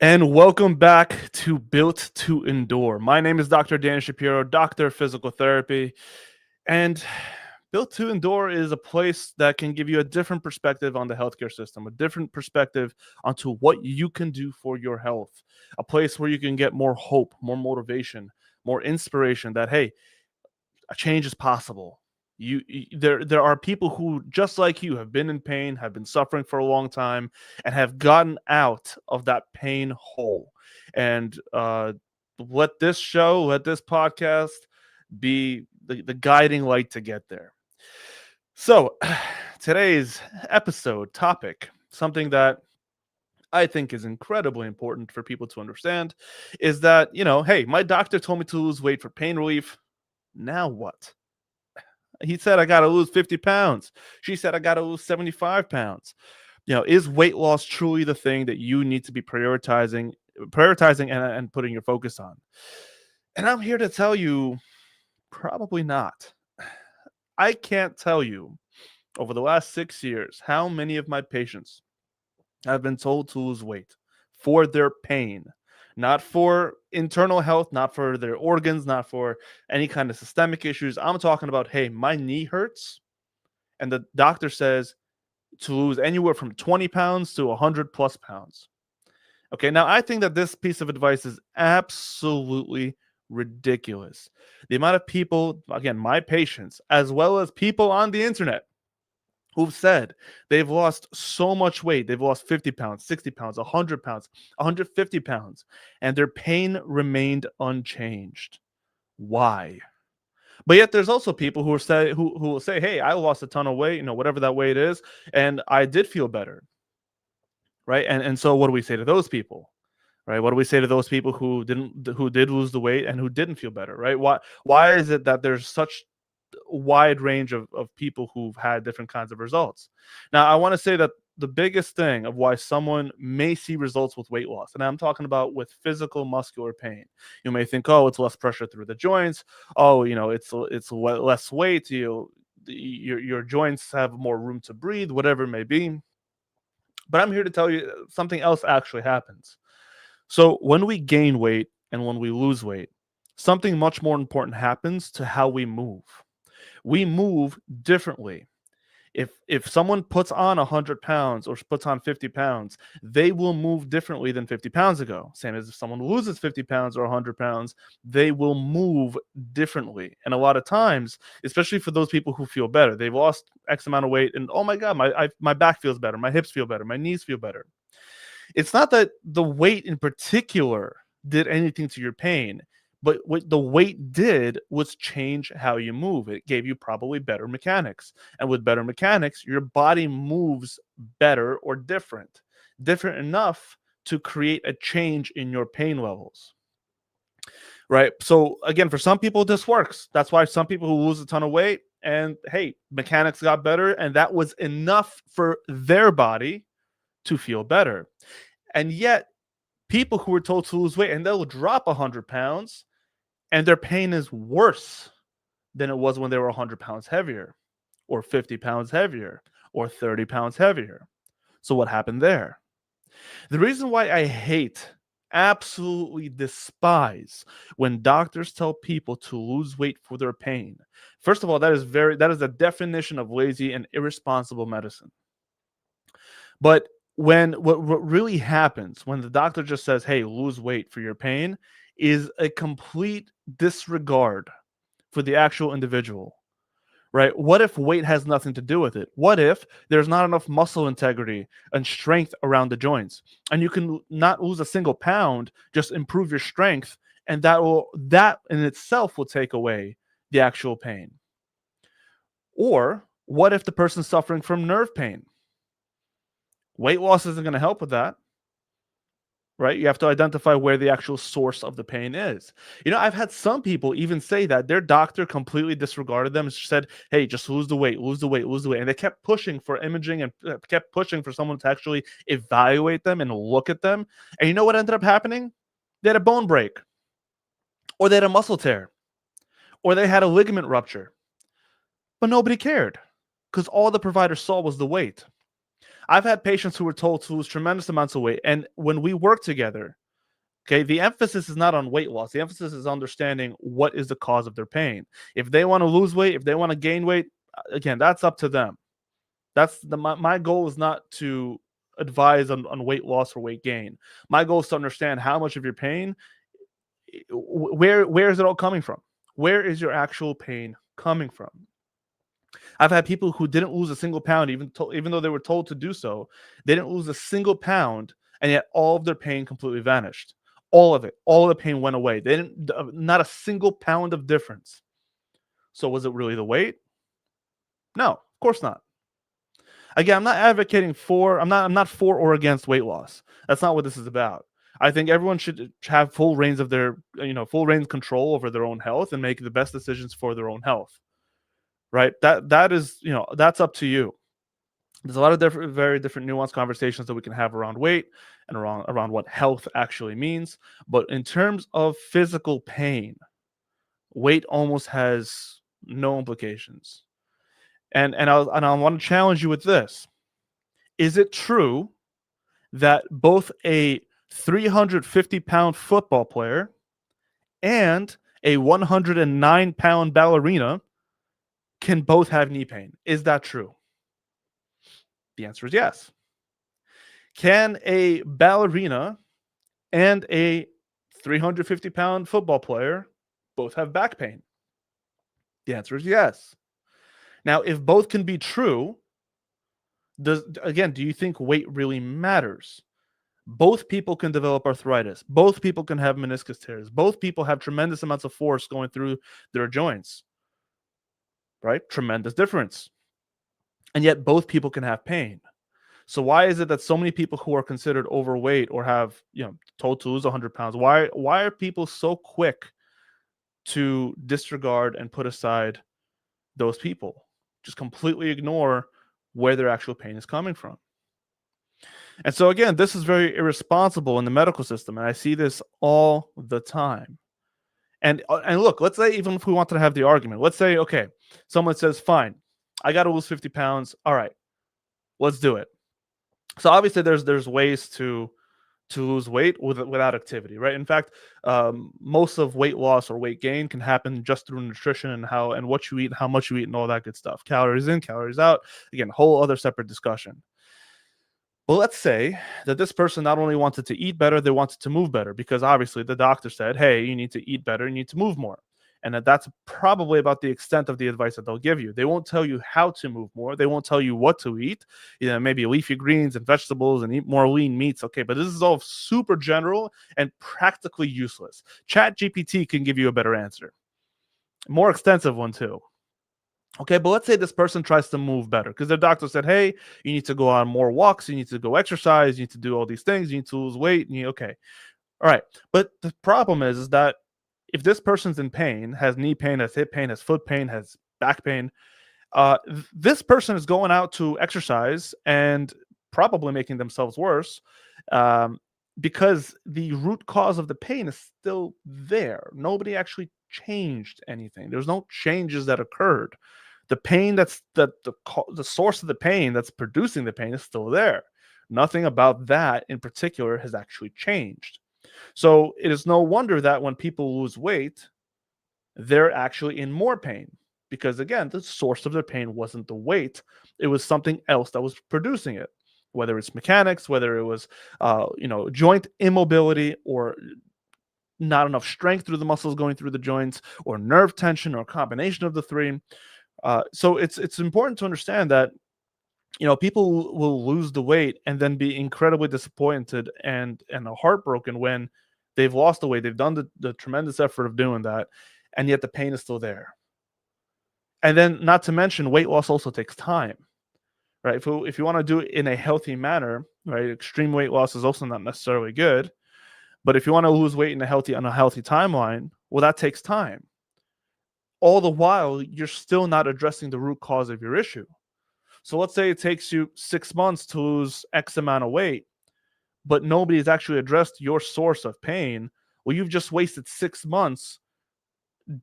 And welcome back to Built to Endure. My name is Dr. Dan Shapiro, Doctor of Physical Therapy. And Built to Endure is a place that can give you a different perspective on the healthcare system, a different perspective onto what you can do for your health, a place where you can get more hope, more motivation, more inspiration that, hey, a change is possible. There are people who just like you have been in pain, have been suffering for a long time, and have gotten out of that pain hole. And let this show, let this podcast be the guiding light to get there. So today's episode topic, something that I think is incredibly important for people to understand, is that, hey, my doctor told me to lose weight for pain relief. Now what? He said I got to lose 50 pounds. She said I got to lose 75 pounds. Is weight loss truly the thing that you need to be prioritizing and putting your focus on? And I'm here to tell you, probably not. I can't tell you over the last 6 years how many of my patients have been told to lose weight for their pain, not for internal health, not for their organs, not for any kind of systemic issues. I'm talking about, hey, my knee hurts. And the doctor says to lose anywhere from 20 pounds to 100 plus pounds. Okay, now I think that this piece of advice is absolutely ridiculous. The amount of people, again, my patients, as well as people on the internet, who've said they've lost so much weight. They've lost 50 pounds, 60 pounds, 100 pounds, 150 pounds, and their pain remained unchanged. Why? But yet there's also people who will say, hey, I lost a ton of weight, whatever that weight is, and I did feel better. Right. And so what do we say to those people? Right. What do we say to those people who did lose the weight and who didn't feel better? Right. Why is it that there's such wide range of people who've had different kinds of results? Now, I want to say that the biggest thing of why someone may see results with weight loss, and I'm talking about with physical muscular pain, you may think, oh, it's less pressure through the joints. Oh, it's less weight. Your joints have more room to breathe, whatever it may be. But I'm here to tell you something else actually happens. So when we gain weight and when we lose weight, something much more important happens to how we move. We move differently. If someone puts on 100 pounds or puts on 50 pounds, they will move differently than 50 pounds ago. Same as if someone loses 50 pounds or 100 pounds, they will move differently. And a lot of times, especially for those people who feel better, they've lost X amount of weight and, oh my God, my back feels better, my hips feel better, my knees feel better. It's not that the weight in particular did anything to your pain, but what the weight did was change how you move. It gave you probably better mechanics. And with better mechanics, your body moves better or different enough to create a change in your pain levels. Right. So, again, for some people, this works. That's why some people who lose a ton of weight and, hey, mechanics got better, and that was enough for their body to feel better. And yet, people who were told to lose weight and they'll drop 100 pounds and their pain is worse than it was when they were 100 pounds heavier or 50 pounds heavier or 30 pounds heavier. So what happened there? The reason why I hate, absolutely despise when doctors tell people to lose weight for their pain. First of all, that is the definition of lazy and irresponsible medicine. But what really happens when the doctor just says, hey, lose weight for your pain, is a complete disregard for the actual individual, right? What if weight has nothing to do with it? What if there's not enough muscle integrity and strength around the joints, and you can not lose a single pound, just improve your strength, and that in itself will take away the actual pain? Or what if the person's suffering from nerve pain? Weight loss isn't going to help with that, right? You have to identify where the actual source of the pain is. I've had some people even say that their doctor completely disregarded them and said, hey, just lose the weight, lose the weight, lose the weight. And they kept pushing for imaging and kept pushing for someone to actually evaluate them and look at them. And you know what ended up happening? They had a bone break, or they had a muscle tear, or they had a ligament rupture. But nobody cared because all the provider saw was the weight. I've had patients who were told to lose tremendous amounts of weight, and when we work together, okay, the emphasis is not on weight loss. The emphasis is understanding what is the cause of their pain. If they want to lose weight, if they want to gain weight, again, that's up to them. My goal is not to advise on weight loss or weight gain. My goal is to understand how much of your pain, where is it all coming from? Where is your actual pain coming from? I've had people who didn't lose a single pound, even though they were told to do so. They didn't lose a single pound, and yet all of their pain completely vanished. All of it, all of the pain went away. They didn't, not a single pound of difference. So was it really the weight? No, of course not. Again, I'm not advocating for. I'm not for or against weight loss. That's not what this is about. I think everyone should have full reins of their, full reins control over their own health and make the best decisions for their own health. Right? That is, that's up to you. There's a lot of different, very different nuanced conversations that we can have around weight and around what health actually means. But in terms of physical pain, weight almost has no implications. And I want to challenge you with this. Is it true that both a 350-pound football player and a 109-pound ballerina can both have knee pain? Is that true? The answer is yes. Can a ballerina and a 350-pound football player both have back pain? The answer is yes. Now, if both can be true, do you think weight really matters? Both people can develop arthritis. Both people can have meniscus tears. Both people have tremendous amounts of force going through their joints. Right? Tremendous difference. And yet both people can have pain. So why is it that so many people who are considered overweight or have, told to lose 100 pounds, why are people so quick to disregard and put aside those people? Just completely ignore where their actual pain is coming from. And so again, this is very irresponsible in the medical system, and I see this all the time. And look, let's say, even if we wanted to have the argument, let's say, okay, someone says, fine, I got to lose 50 pounds. All right, let's do it. So obviously there's ways to lose weight without activity, right? In fact, most of weight loss or weight gain can happen just through nutrition and what you eat, how much you eat, and all that good stuff. Calories in, calories out. Again, whole other separate discussion. Well, let's say that this person not only wanted to eat better, they wanted to move better, because obviously the doctor said, hey, you need to eat better, you need to move more. And that's probably about the extent of the advice that they'll give you. They won't tell you how to move more. They won't tell you what to eat. Maybe leafy greens and vegetables and eat more lean meats. Okay, but this is all super general and practically useless. ChatGPT can give you a better answer. More extensive one too. Okay, but let's say this person tries to move better because their doctor said, hey, you need to go on more walks, you need to go exercise, you need to do all these things, you need to lose weight. Okay. All right. But the problem is that if this person's in pain, has knee pain, has hip pain, has foot pain, has back pain, this person is going out to exercise and probably making themselves worse, because the root cause of the pain is still there. Nobody actually changed anything. There's no changes that occurred. The pain the source of the pain that's producing the pain is still there. Nothing about that in particular has actually changed. So it is no wonder that when people lose weight, they're actually in more pain, because again, the source of their pain wasn't the weight. It was something else that was producing it, whether it's mechanics, whether it was joint immobility, or not enough strength through the muscles going through the joints, or nerve tension, or a combination of the three. So it's important to understand that people will lose the weight and then be incredibly disappointed and heartbroken when they've lost the weight. They've done the tremendous effort of doing that, and yet the pain is still there. And then, not to mention, weight loss also takes time, right? If you want to do it in a healthy manner, right, extreme weight loss is also not necessarily good. But if you want to lose weight on a healthy timeline, well, that takes time. All the while, you're still not addressing the root cause of your issue. So let's say it takes you 6 months to lose X amount of weight, but nobody's actually addressed your source of pain. Well, you've just wasted 6 months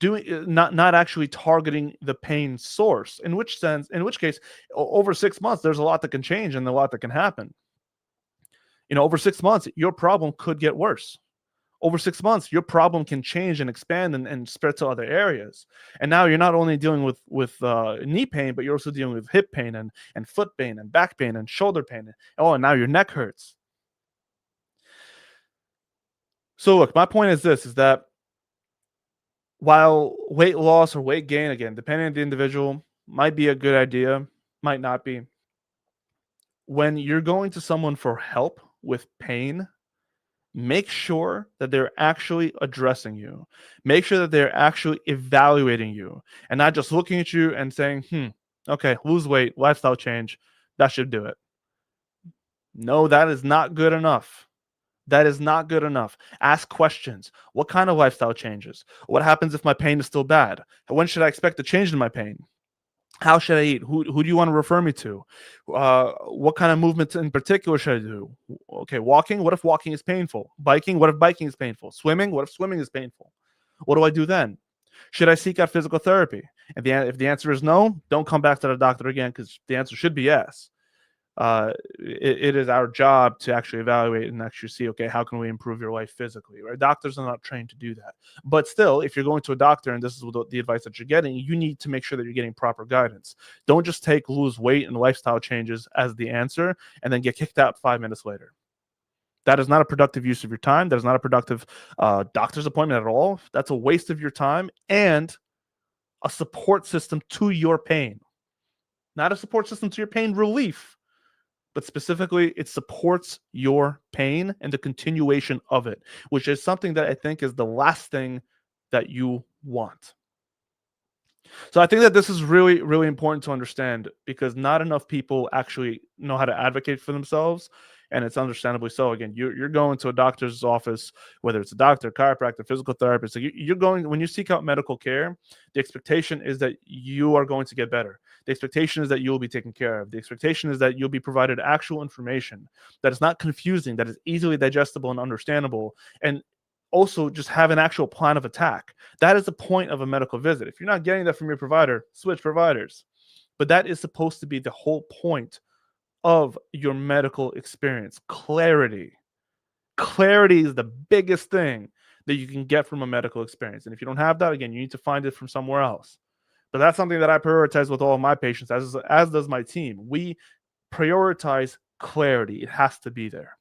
not actually targeting the pain source. In which case, over 6 months, there's a lot that can change and a lot that can happen. Over 6 months, your problem could get worse. Over 6 months, your problem can change and expand and spread to other areas. And now you're not only dealing with knee pain, but you're also dealing with hip pain and foot pain and back pain and shoulder pain. Oh, and now your neck hurts. So look, my point is this: is that while weight loss or weight gain, again, depending on the individual, might be a good idea, might not be. When you're going to someone for help with pain, make sure that they're actually addressing you. Make sure that they're actually evaluating you and not just looking at you and saying, okay, lose weight, lifestyle change, that should do it. No, that is not good enough. That is not good enough. Ask questions. What kind of lifestyle changes? What happens if my pain is still bad? When should I expect a change in my pain? How should I eat? Who do you want to refer me to? What kind of movements in particular should I do? Okay, walking. What if walking is painful? Biking. What if biking is painful? Swimming. What if swimming is painful? What do I do then? Should I seek out physical therapy? If the answer is no, don't come back to the doctor again, because the answer should be yes. It is our job to actually evaluate and actually see, okay, how can we improve your life physically, right? Doctors are not trained to do that. But still, if you're going to a doctor and this is the advice that you're getting, you need to make sure that you're getting proper guidance. Don't just take lose weight and lifestyle changes as the answer and then get kicked out 5 minutes later. That is not a productive use of your time. That is not a productive doctor's appointment at all. That's a waste of your time and a support system to your pain. Not a support system to your pain relief, but specifically it supports your pain and the continuation of it, which is something that I think is the last thing that you want. So I think that this is really, really important to understand, because not enough people actually know how to advocate for themselves. And it's understandably so. Again, you're going to a doctor's office, whether it's a doctor, chiropractor, physical therapist. So you're going, when you seek out medical care, the expectation is that you are going to get better. The expectation is that you'll be taken care of. The expectation is that you'll be provided actual information that is not confusing, that is easily digestible and understandable, and also just have an actual plan of attack. That is the point of a medical visit. If you're not getting that from your provider, switch providers. But that is supposed to be the whole point of your medical experience. Clarity. Clarity is the biggest thing that you can get from a medical experience. And if you don't have that, again, you need to find it from somewhere else. But that's something that I prioritize with all of my patients, as does my team. We prioritize clarity. It has to be there.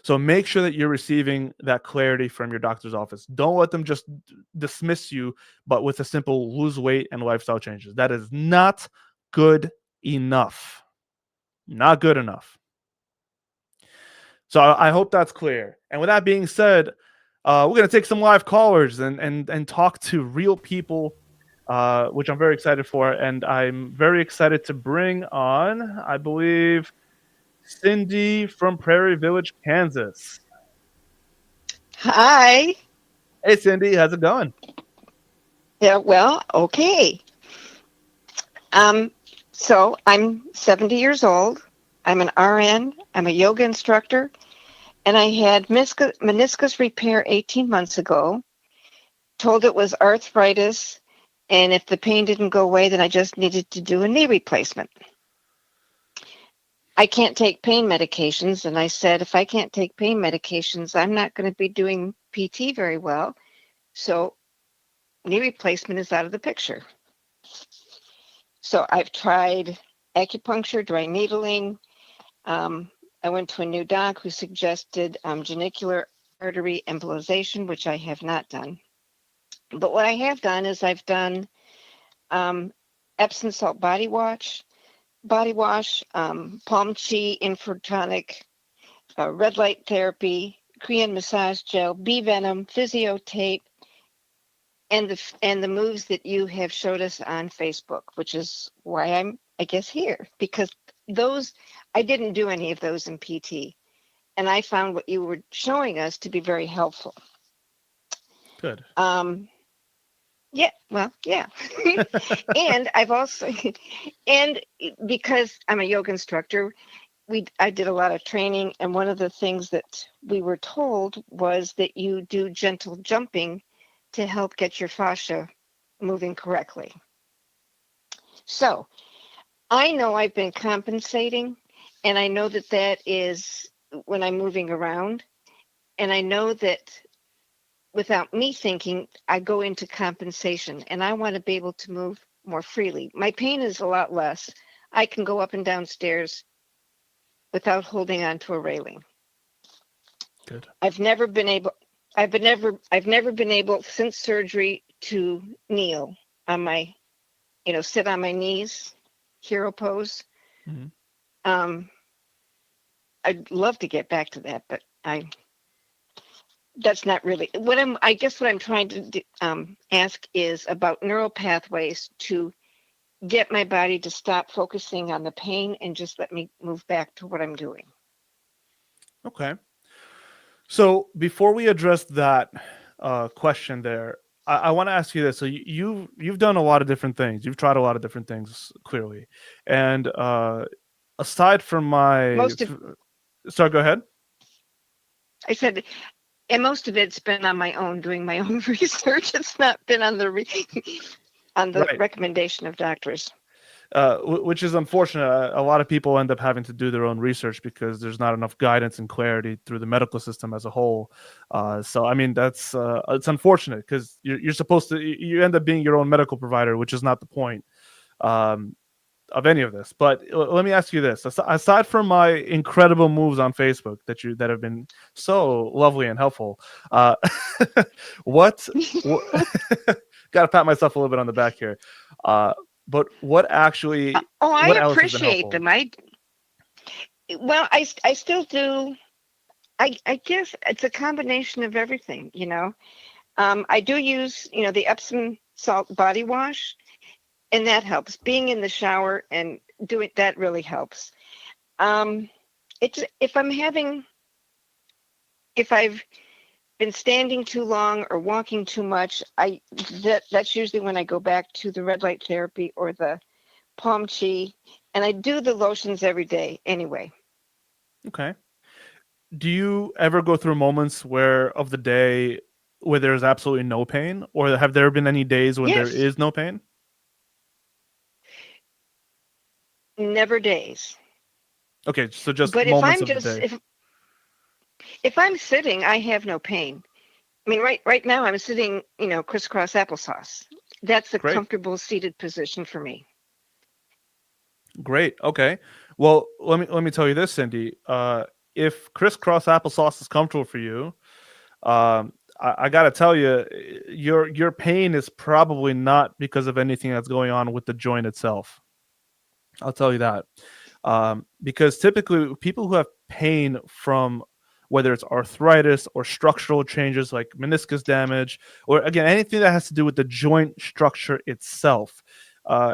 So make sure that you're receiving that clarity from your doctor's office. Don't let them just dismiss you, but with a simple lose weight and lifestyle changes. That is not good enough. Not good enough. So I hope that's clear. And with that being said, we're going to take some live callers and talk to real people, which I'm very excited for. And I'm very excited to bring on, I believe, Cindy from Prairie Village, Kansas. Hi. Hey, Cindy, how's it going? Yeah, well, okay. So I'm 70 years old. I'm an RN. I'm a yoga instructor. And I had meniscus repair 18 months ago. Told it was arthritis. And if the pain didn't go away, then I just needed to do a knee replacement. I can't take pain medications. And I said, if I can't take pain medications, I'm not going to be doing PT very well. So knee replacement is out of the picture. So I've tried acupuncture, dry needling. I went to a new doc who suggested genicular artery embolization, which I have not done. But what I have done is I've done Epsom salt body wash, palm chi, infrotonic, red light therapy, Korean massage gel, bee venom, physio tape, and the moves that you have showed us on Facebook, which is why I'm, I guess, here, because those, I didn't do any of those in PT, and I found what you were showing us to be very helpful. Good. Yeah, well, yeah. And I've also, and because I'm a yoga instructor, I did a lot of training, and one of the things that we were told was that you do gentle jumping to help get your fascia moving correctly. So I know I've been compensating, and I know that that is when I'm moving around. And I know that without me thinking, I go into compensation and I want to be able to move more freely. My pain is a lot less. I can go up and down stairs without holding on to a railing. Good. I've never been able I've never been able since surgery to kneel on my, sit on my knees, hero pose. Mhm. Um, I'd love to get back to that, but that's not really what I guess what I'm trying to ask is about neural pathways to get my body to stop focusing on the pain and just let me move back to what I'm doing. Okay. So before we address that question there, I want to ask you this. So you've done a lot of different things. You've tried a lot of different things, clearly. And aside from Most of sorry, go ahead. I said, and most of it's been on my own, doing my own research. It's not been on the on the Right. recommendation of doctors. Which is unfortunate. A lot of people end up having to do their own research because there's not enough guidance and clarity through the medical system as a whole. So, I mean, that's it's unfortunate because you're supposed to you end up being your own medical provider, which is not the point um, of any of this. But let me ask you this: aside from my incredible moves on Facebook that have been so lovely and helpful, uh, what, what got to pat myself a little bit on the back here. Uh, but Oh, I what else has been appreciate helpful? them. I still do. I guess it's a combination of everything, I do use, the Epsom salt body wash, and that helps. Being in the shower and doing that really helps. Um, it's if I've been standing too long or walking too much, that's usually when I go back to the red light therapy or the palm chi, and I do the lotions every day anyway. Okay. Do you ever go through moments where of the day where there's absolutely no pain, or have there been any days when there Yes, is no pain? never days. Okay, so just But if moments I'm of the just day. if I'm sitting, I have no pain. I mean, right now I'm sitting, crisscross applesauce. That's a Great. comfortable seated position for me. Great. Okay. Well, let me tell you this, Cindy. If crisscross applesauce is comfortable for you, I got to tell you, your pain is probably not because of anything that's going on with the joint itself. I'll tell you that. Because typically, people who have pain from whether it's arthritis or structural changes like meniscus damage, or again, anything that has to do with the joint structure itself, uh,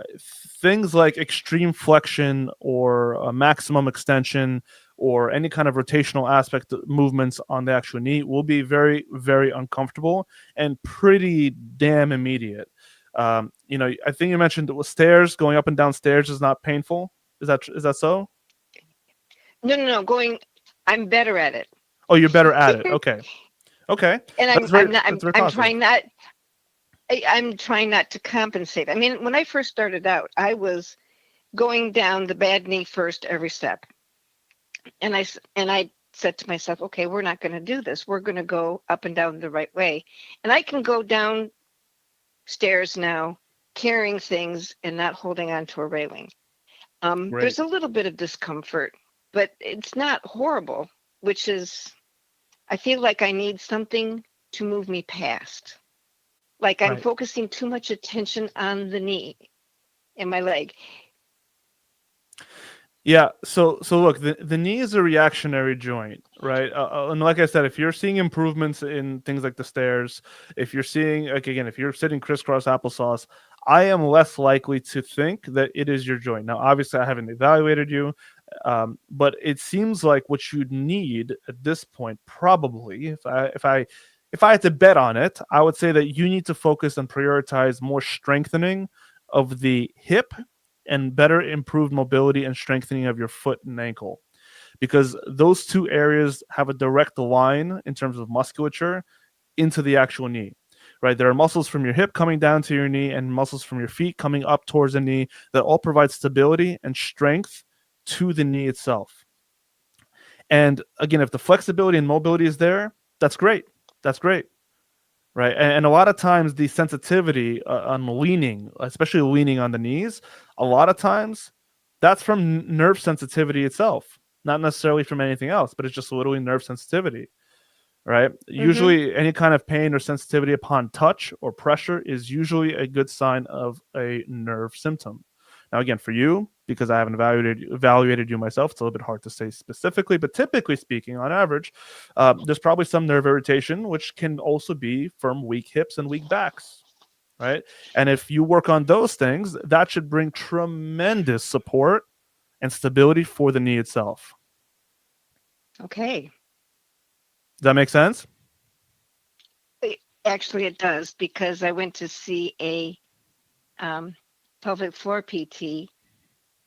things like extreme flexion or maximum extension or any kind of rotational aspect movements on the actual knee will be very, very uncomfortable and pretty damn immediate. I think you mentioned that with stairs, going up and down stairs is not painful. Is that so? No, no, no. I'm better at it, Oh, you're better at it. Okay. Okay. and That's very I'm not. that's very I'm positive. trying not. I'm trying not to compensate. I mean, when I first started out, I was going down the bad knee first every step, and I said to myself, okay, we're not going to do this. We're going to go up and down the right way, and I can go down stairs now carrying things and not holding on to a railing. Great. There's a little bit of discomfort, but it's not horrible, which is, I feel like I need something to move me past. Like I'm Right. focusing too much attention on the knee and my leg. Yeah. So look, the knee is a reactionary joint, right? And like I said, if you're seeing improvements in things like the stairs, if you're seeing like again, if you're sitting crisscross applesauce, I am less likely to think that it is your joint. Now, obviously, I haven't evaluated you, but it seems like what you need at this point, probably, if I had to bet on it, I would say that you need to focus and prioritize more strengthening of the hip and better improved mobility and strengthening of your foot and ankle, because those two areas have a direct line in terms of musculature into the actual knee, right? There are muscles from your hip coming down to your knee and muscles from your feet coming up towards the knee that all provide stability and strength to the knee itself. And again, if the flexibility and mobility is there, that's great. That's great. Right. And a lot of times the sensitivity on leaning, especially leaning on the knees, a lot of times that's from nerve sensitivity itself, not necessarily from anything else, but it's just literally nerve sensitivity. Right. Mm-hmm. Usually, any kind of pain or sensitivity upon touch or pressure is usually a good sign of a nerve symptom. Now, again, for you, because I haven't evaluated you myself, it's a little bit hard to say specifically, but typically speaking, on average, there's probably some nerve irritation, which can also be from weak hips and weak backs, right? And if you work on those things, that should bring tremendous support and stability for the knee itself. Okay. Does that make sense? Actually, it does, because I went to see a pelvic floor PT,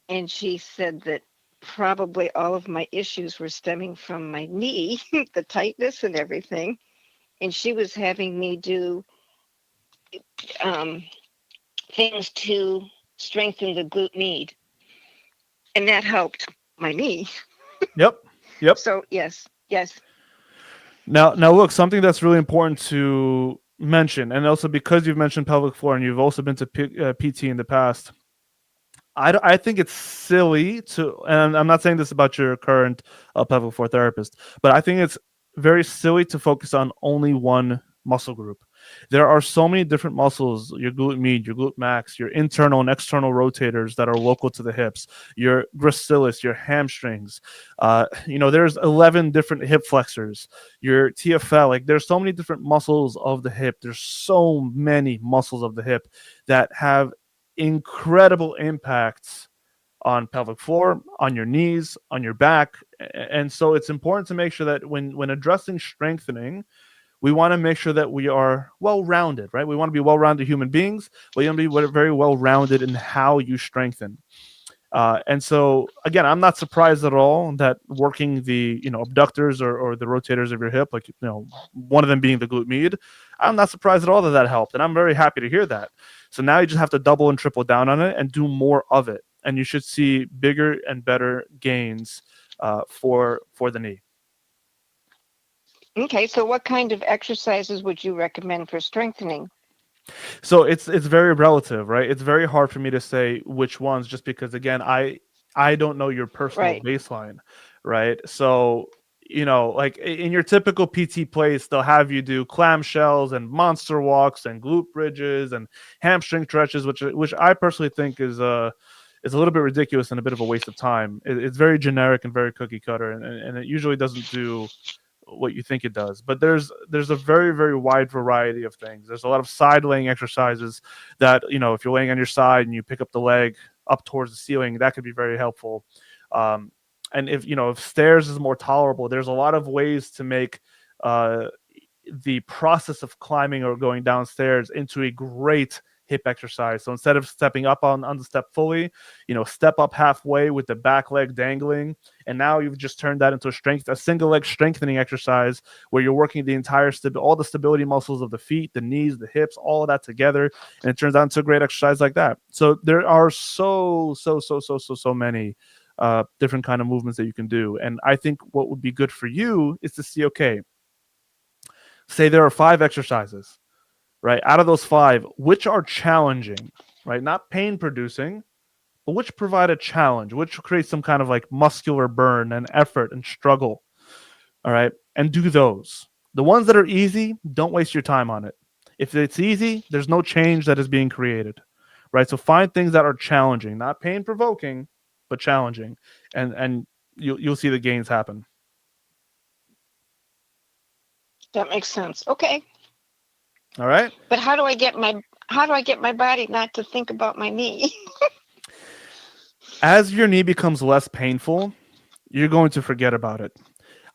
and she said that probably all of my issues were stemming from my knee, the tightness and everything. And she was having me do um, things to strengthen the glute med, and that helped my knee. Yep. Yep. So yes, yes. Now, look, something that's really important to mention, and also because you've mentioned pelvic floor and you've also been to PT in the past, I think it's silly to, and I'm not saying this about your current pelvic floor therapist, but I think it's very silly to focus on only one muscle group. There are so many different muscles, your glute med, your glute max, your internal and external rotators that are local to the hips, your gracilis, your hamstrings. There's 11 different hip flexors, your TFL. Like, there's so many different muscles of the hip. There's so many muscles of the hip that have incredible impacts on pelvic floor, on your knees, on your back. And so it's important to make sure that when addressing strengthening, we want to make sure that we are well-rounded, right? We want to be well-rounded human beings. We want to be very well-rounded in how you strengthen. And so, again, I'm not surprised at all that working the abductors or the rotators of your hip, like one of them being the glute med, I'm not surprised at all that helped, and I'm very happy to hear that. So now you just have to double and triple down on it and do more of it, and you should see bigger and better gains for the knee. Okay, so what kind of exercises would you recommend for strengthening? So it's very relative, right? It's very hard for me to say which ones, just because, again, I don't know your personal Right. baseline, right? So like in your typical PT place, they'll have you do clamshells and monster walks and glute bridges and hamstring stretches, which I personally think is a little bit ridiculous and a bit of a waste of time. It's very generic and very cookie cutter, and it usually doesn't do what you think it does. But there's a very, very wide variety of things. There's a lot of side laying exercises that, if you're laying on your side and you pick up the leg up towards the ceiling, that could be very helpful. And if stairs is more tolerable, there's a lot of ways to make the process of climbing or going downstairs into a great hip exercise. So instead of stepping up on the step fully, step up halfway with the back leg dangling, and now you've just turned that into a single leg strengthening exercise where you're working the entire all the stability muscles of the feet, the knees, the hips, all of that together, and it turns out into a great exercise like that. So there are so many different kind of movements that you can do, and I think what would be good for you is to see, okay, say there are 5 exercises, right? Out of those 5, which are challenging, right? Not pain producing, but which provide a challenge, which create some kind of like muscular burn and effort and struggle. All right. And do those. The ones that are easy, don't waste your time on it. If it's easy, there's no change that is being created. Right. So find things that are challenging, not pain provoking, but challenging. And you'll see the gains happen. That makes sense. Okay. All right. But how do I get my body not to think about my knee? As your knee becomes less painful, you're going to forget about it.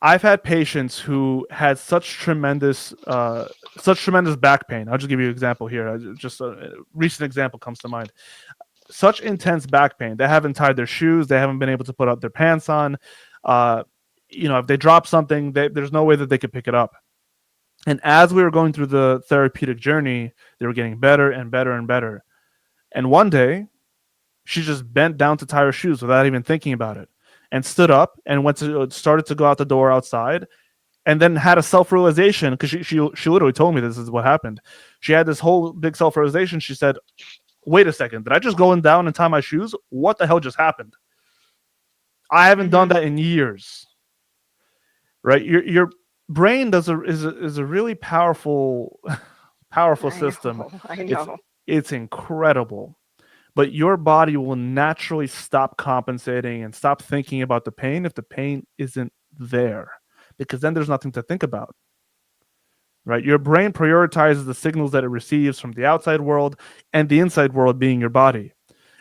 I've had patients who had such tremendous back pain. I'll just give you an example here. Just a recent example comes to mind. Such intense back pain. They haven't tied their shoes. They haven't been able to put up their pants on. If they drop something, there's no way that they could pick it up. And as we were going through the therapeutic journey, they were getting better and better and better. And one day, she just bent down to tie her shoes without even thinking about it, and stood up and went to started to go out the door outside, and then had a self realization because she literally told me this is what happened. She had this whole big self realization. She said, "Wait a second, did I just go in down and tie my shoes? What the hell just happened? I haven't done Mm-hmm. that in years." Right? Your brain is a really powerful powerful I system. know. I It's know. it's incredible. But your body will naturally stop compensating and stop thinking about the pain if the pain isn't there, because then there's nothing to think about. Right? Your brain prioritizes the signals that it receives from the outside world and the inside world being your body.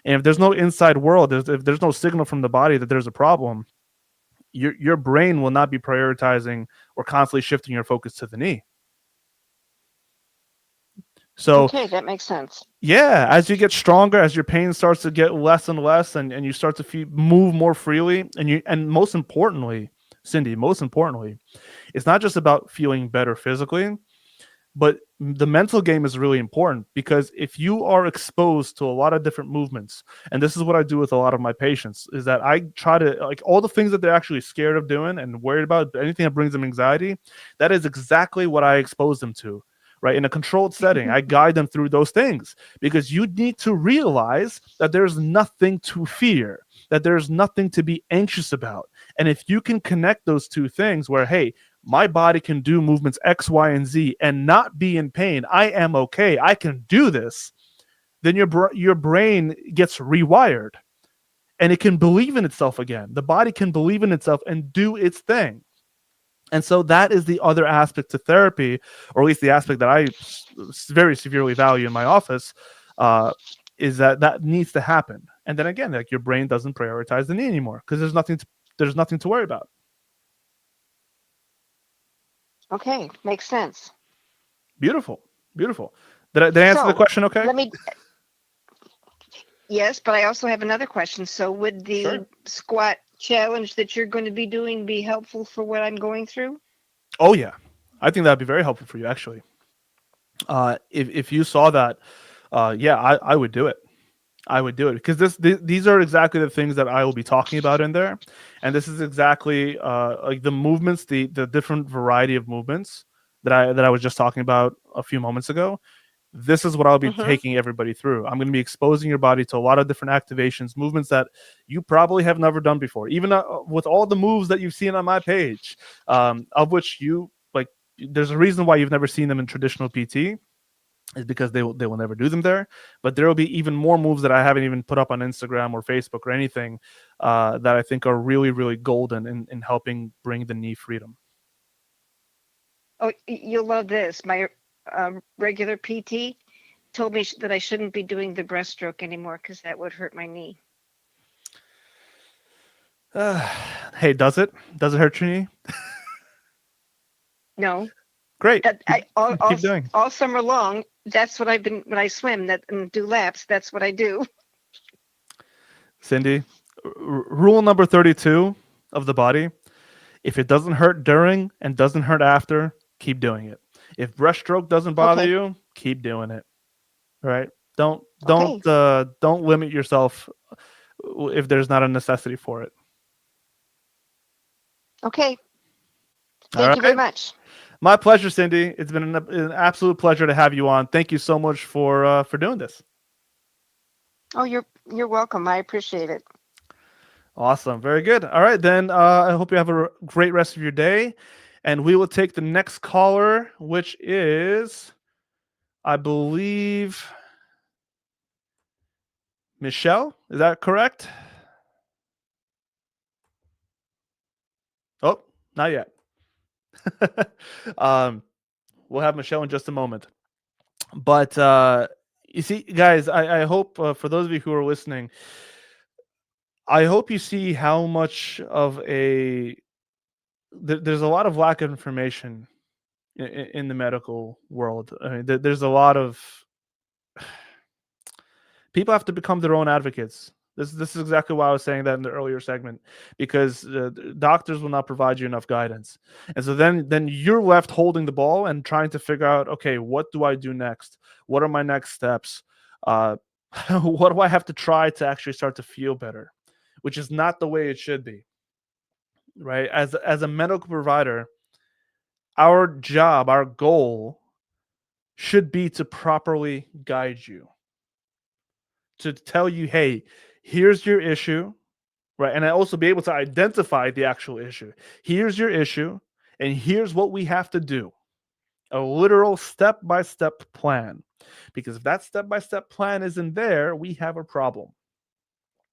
And if there's no inside world, if there's no signal from the body that there's a problem, your brain will not be prioritizing or constantly shifting your focus to the knee. So Okay, that makes sense. yeah, as you get stronger, as your pain starts to get less and less, and you start to move more freely, and most importantly, Cindy, most importantly, it's not just about feeling better physically, but the mental game is really important, because if you are exposed to a lot of different movements, and this is what I do with a lot of my patients, is that I try to, like, all the things that they're actually scared of doing and worried about, anything that brings them anxiety, that is exactly what I expose them to. Right, in a controlled setting, I guide them through those things, because you need to realize that there's nothing to fear, that there's nothing to be anxious about. And if you can connect those two things, where, hey, my body can do movements X, Y, and Z and not be in pain, I am okay, I can do this, then your brain gets rewired, and it can believe in itself again. The body can believe in itself and do its thing. And so that is the other aspect to therapy, or at least the aspect that I very severely value in my office, uh, is that needs to happen. And then again, like, your brain doesn't prioritize the knee anymore, because there's nothing to worry about. Okay, makes sense. Beautiful, beautiful. Did I answer the So question okay? let me, yes, but I also have another question. So would the Sure. squat challenge that you're going to be doing be helpful for what I'm going through? Oh yeah, I think that'd be very helpful for you, actually. If you saw that, yeah, I would do it. I would do it, because these are exactly the things that I will be talking about in there, and this is exactly like the movements, the different variety of movements that I was just talking about a few moments ago. This is what I'll be Mm-hmm. taking everybody through. I'm going to be exposing your body to a lot of different activations, movements that you probably have never done before, even with all the moves that you've seen on my page, of which you like. There's a reason why you've never seen them in traditional PT, is because they will never do them there. But there will be even more moves that I haven't even put up on Instagram or Facebook or anything, that I think are really, really golden in helping bring the knee freedom. Oh, you'll love this. My regular PT told me that I shouldn't be doing the breaststroke anymore because that would hurt my knee. Uh, hey, does it hurt your knee? No, Great. that keep, I keep doing. all summer long. That's what I've been when I swim that and do laps. That's what I do. Cindy, rule number 32 of the body: if it doesn't hurt during and doesn't hurt after, keep doing it. If breaststroke doesn't bother Okay, you, keep doing it. Right? Don't don't okay, uh, don't limit yourself if there's not a necessity for it. okay. All Thank you very right. much. My pleasure, Cindy. It's been an absolute pleasure to have you on. Thank you so much for doing this. Oh, you're welcome. I appreciate it. Awesome. Very good. All right, then. I hope you have a great rest of your day, and we will take the next caller, which is, I believe, Michelle. Is that correct? Oh, not yet. um, we'll have Michelle in just a moment. But you see, guys, I hope, for those of you who are listening, I hope you see how much of there's a lot of lack of information in the medical world. I mean, there's a lot of people have to become their own advocates. This is exactly why I was saying that in the earlier segment, because doctors will not provide you enough guidance, and so then you're left holding the ball and trying to figure out, okay, what do I do next? What are my next steps? Uh, what do I have to try to actually start to feel better? Which is not the way it should be, right? As a medical provider, our job, our goal should be to properly guide you, to tell you, hey, here's your issue, right? And I also be able to identify the actual issue. Here's your issue, and here's what we have to do. A literal step-by-step plan. Because if that step-by-step plan isn't there, we have a problem.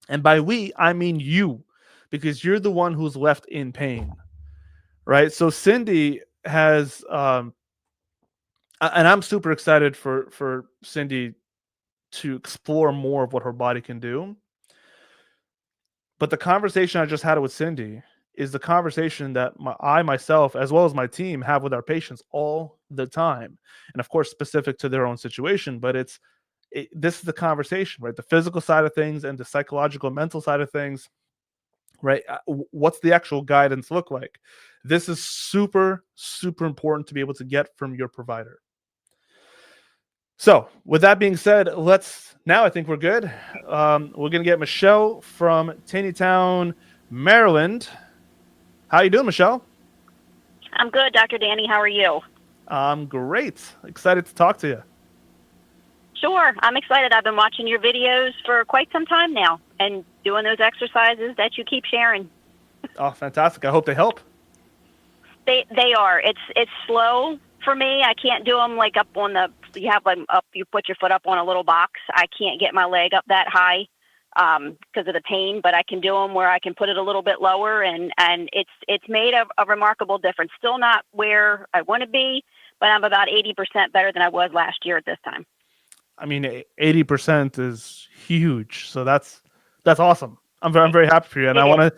And by we, I mean you, because you're the one who's left in pain, right? So Cindy has and I'm super excited for Cindy to explore more of what her body can do. But the conversation I just had with Cindy is the conversation that I myself, as well as my team, have with our patients all the time, and of course, specific to their own situation. But this is the conversation, right? The physical side of things and the psychological, mental side of things, right? What's the actual guidance look like? This is super, super important to be able to get from your provider. So, with that being said, I think we're good. We're going to get Michelle from Taneytown, Maryland. How you doing, Michelle? I'm good, Dr. Danny. How are you? I'm great. Excited to talk to you. Sure. I'm excited. I've been watching your videos for quite some time now and doing those exercises that you keep sharing. Oh, fantastic. I hope they help. They are. It's slow for me. I can't do them like up on you put your foot up on a little box. I can't get my leg up that high because of the pain, but I can do them where I can put it a little bit lower, and it's made a remarkable difference. Still not where I want to be, but I'm about 80% better than I was last year at this time. I mean, 80% is huge. So that's awesome. I'm very happy for you, and I want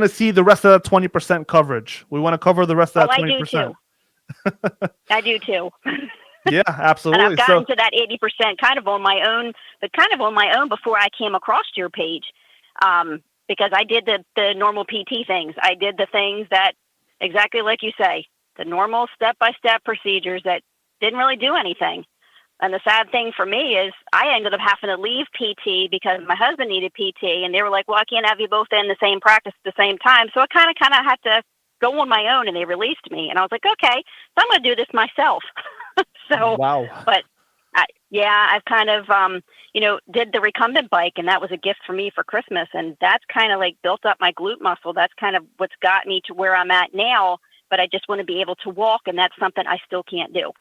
to see the rest of that 20% coverage. We want to cover the rest of that 20%. I do too. Yeah, absolutely. And I've gotten to that 80% kind of on my own, but kind of on my own before I came across your page, because I did the normal PT things. I did the things that, exactly like you say, the normal step-by-step procedures that didn't really do anything. And the sad thing for me is I ended up having to leave PT because my husband needed PT, and they were like, well, I can't have you both in the same practice at the same time. So I kind of had to go on my own, and they released me. And I was like, okay, so I'm going to do this myself. So, wow. But I've kind of, did the recumbent bike, and that was a gift for me for Christmas. And that's kind of like built up my glute muscle. That's kind of what's got me to where I'm at now. But I just want to be able to walk, and that's something I still can't do.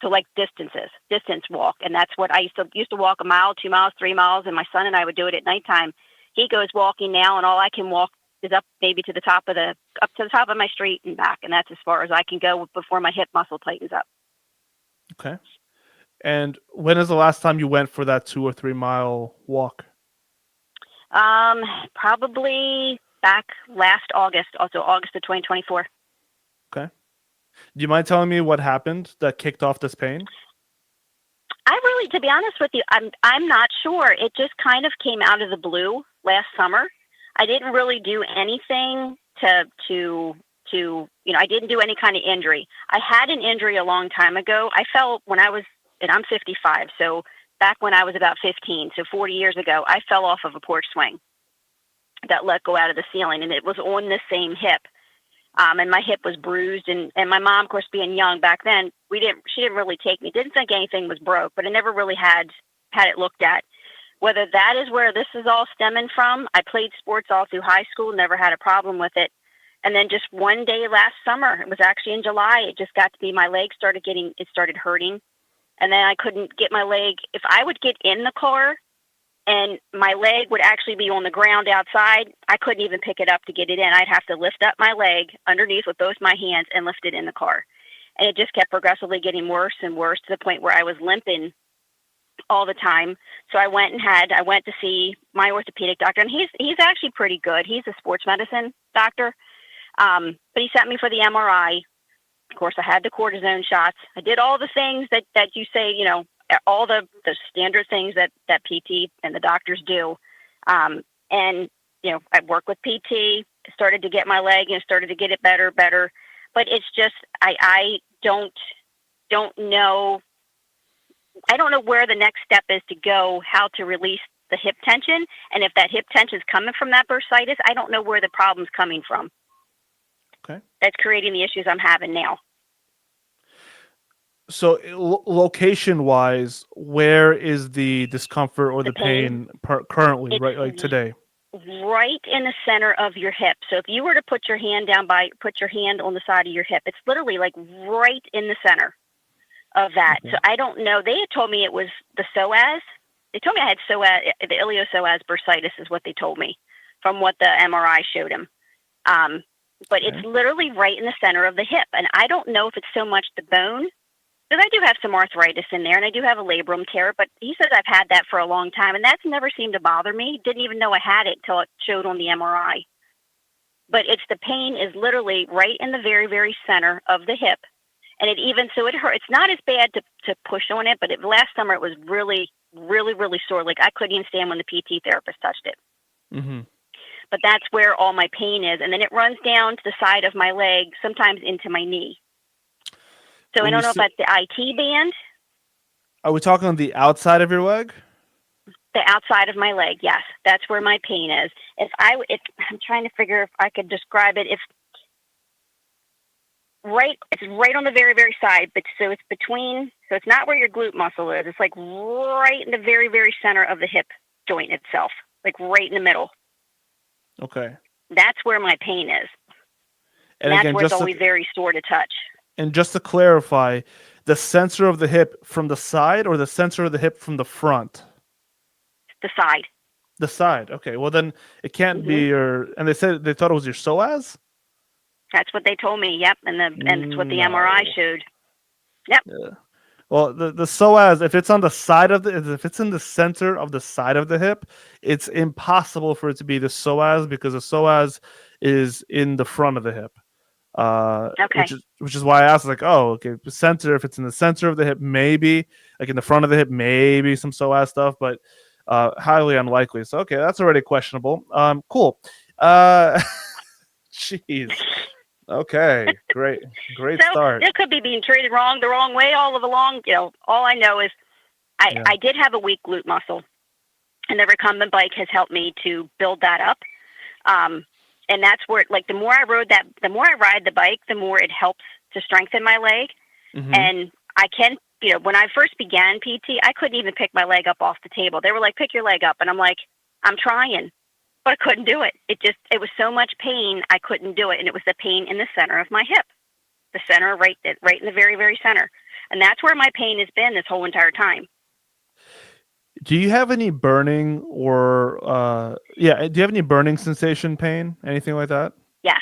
So like distance walk. And that's what I used to walk 1 mile, 2 miles, 3 miles. And my son and I would do it at nighttime. He goes walking now, and all I can walk is up to the top of my street and back. And that's as far as I can go before my hip muscle tightens up. Okay. And when is the last time you went for that 2 or 3 mile walk? Probably back last August, also August of 2024. Okay. Do you mind telling me what happened that kicked off this pain? To be honest with you, I'm not sure. It just kind of came out of the blue last summer. I didn't really do anything to I didn't do any kind of injury. I had an injury a long time ago. I fell when and I'm 55, so back when I was about 15, so 40 years ago, I fell off of a porch swing that let go out of the ceiling, and it was on the same hip. And my hip was bruised, and my mom, of course, being young back then, she didn't really take me. Didn't think anything was broke, but I never really had it looked at. Whether that is where this is all stemming from, I played sports all through high school, never had a problem with it. And then just one day last summer, it was actually in July, it just got to be my leg started hurting. And then I couldn't get my leg. If I would get in the car and my leg would actually be on the ground outside, I couldn't even pick it up to get it in. I'd have to lift up my leg underneath with both my hands and lift it in the car. And it just kept progressively getting worse and worse to the point where I was limping all the time. So I went to see my orthopedic doctor, and he's actually pretty good. He's a sports medicine doctor. But he sent me for the MRI. Of course, I had the cortisone shots. I did all the things that you say, all the standard things that PT and the doctors do. And, I work with PT, started to get my leg, started to get it better. But it's just, I don't know. I don't know where the next step is to go, how to release the hip tension. And if that hip tension is coming from that bursitis, I don't know where the problem's coming from. Okay. That's creating the issues I'm having now. So location-wise, where is the discomfort or the pain currently, It's right? Like today? right in the center of your hip. So if you were to put your hand on the side of your hip, it's literally like right in the center of that. Okay. So I don't know. They had told me it was the psoas. They told me I had psoas, the iliopsoas bursitis is what they told me from what the MRI showed him. But it's literally right in the center of the hip. And I don't know if it's so much the bone, because I do have some arthritis in there and I do have a labrum tear, but he says I've had that for a long time and that's never seemed to bother me. Didn't even know I had it till it showed on the MRI. But the pain is literally right in the very, very center of the hip. And it hurt. It's not as bad to push on it, but last summer it was really, really, really sore. Like I couldn't even stand when the PT therapist touched it. Mm-hmm. But that's where all my pain is. And then it runs down to the side of my leg, sometimes into my knee. So I don't know if that's the IT band. Are we talking on the outside of your leg? The outside of my leg, yes. That's where my pain is. I'm trying to figure if I could describe it. It's right on the very, very side, but so it's not where your glute muscle is. It's like right in the very, very center of the hip joint itself, like right in the middle. Okay. That's where my pain is. And that's again, where it's always very sore to touch. And just to clarify, the center of the hip from the side or the center of the hip from the front? The side. The side. Okay. Well, then it can't be your. And they thought it was your psoas. That's what they told me. Yep, and it's what the MRI showed. Yep. Yeah. Well, the psoas, if it's on the side if it's in the center of the side of the hip, it's impossible for it to be the psoas because the psoas is in the front of the hip. Okay. Which is why I asked, like, oh, okay, the center. If it's in the center of the hip, maybe like in the front of the hip, maybe some psoas stuff, but highly unlikely. So okay, that's already questionable. Cool. Jeez. Okay, great start. It could be being treated the wrong way all along. All I know is I did have a weak glute muscle, and the recumbent bike has helped me to build that up. And that's where, like, the more I ride the bike, the more it helps to strengthen my leg. Mm-hmm. And I can, when I first began PT, I couldn't even pick my leg up off the table. They were like, pick your leg up. And I'm like, I'm trying, but I couldn't do it. It was so much pain, I couldn't do it. And it was the pain in the center of my hip, the center, right in the very, very center. And that's where my pain has been this whole entire time. Do you have any burning or do you have any burning sensation, pain, anything like that? Yes.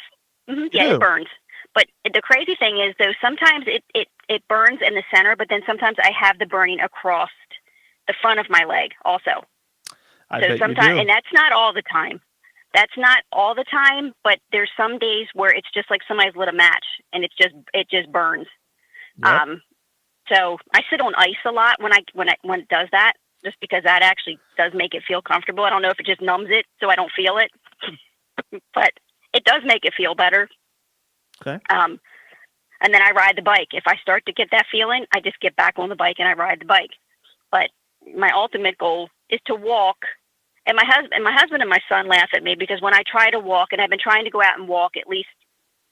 Mm-hmm. Yeah, it burns. But the crazy thing is, though, sometimes it burns in the center, but then sometimes I have the burning across the front of my leg also. I bet you do. And that's not all the time. But there's some days where it's just like somebody's lit a match and it just burns. Yep. So I sit on ice a lot when it does that, just because that actually does make it feel comfortable. I don't know if it just numbs it so I don't feel it, but it does make it feel better. Okay. And then I ride the bike. If I start to get that feeling, I just get back on the bike and I ride the bike. But my ultimate goal is to walk. And my husband and my son laugh at me because when I try to walk, and I've been trying to go out and walk, at least